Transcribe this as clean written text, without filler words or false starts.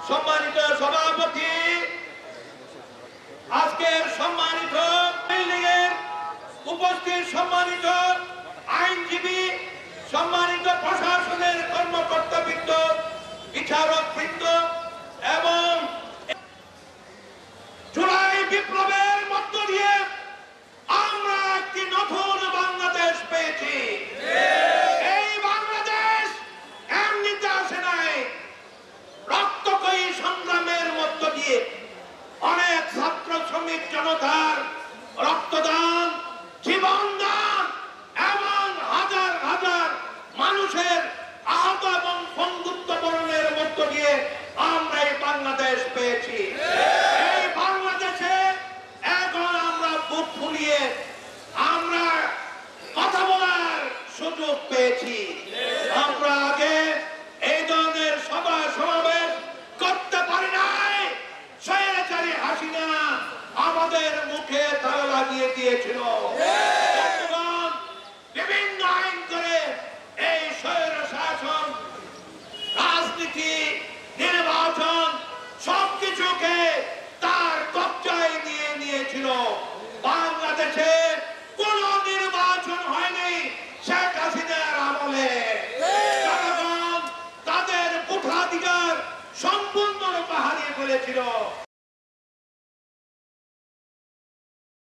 সম্মানিত সভাপতি, আজকের সম্মানিত বিল্ডিং এর উপস্থিত সম্মানিত আইনজীবী, সম্মানিত প্রশাসনের কর্মকর্তাবৃন্দ, বিচারকবৃন্দ এবং জুলাই বিপ্লবের মধ্য দিয়ে আমরা একটি নতুন বাংলাদেশ পেয়েছি। এই বাংলাদেশ এমনিতে আসে নাই, রক্তক্ষয়ী সংগ্রামের মধ্য দিয়ে অনেক ছাত্র শ্রমিক জনতার রক্তদান, জীবনদান এবং হাজার হাজার মানুষের আহত এবং বন্ধুত্ব বরণের মধ্য দিয়ে আমরা এই বাংলাদেশ পেয়েছি। এই বাংলাদেশে এখন আমরা বুক ফুলিয়ে আমরা কথা বলার সুযোগ পেয়েছি। আমরা আগে এই ধরনের সভা সমাবেশ করতে পারি নাই। স্বৈরাচারী হাসিনা আমাদের মুখে তালা লাগিয়ে দিয়েছিল। বিভিন্ন আইন করে এই স্বৈর শাসন, রাজনীতি, নির্বাচন সবকিছুকে তার কবজায় নিয়ে নিয়েছিল। বাংলাদেশে কোন নির্বাচন হয়নি শেখ হাসিনার আমলে। জনগণ তাদের ভোটাধিকার সম্পূর্ণরূপে হারিয়ে ফেলেছিল।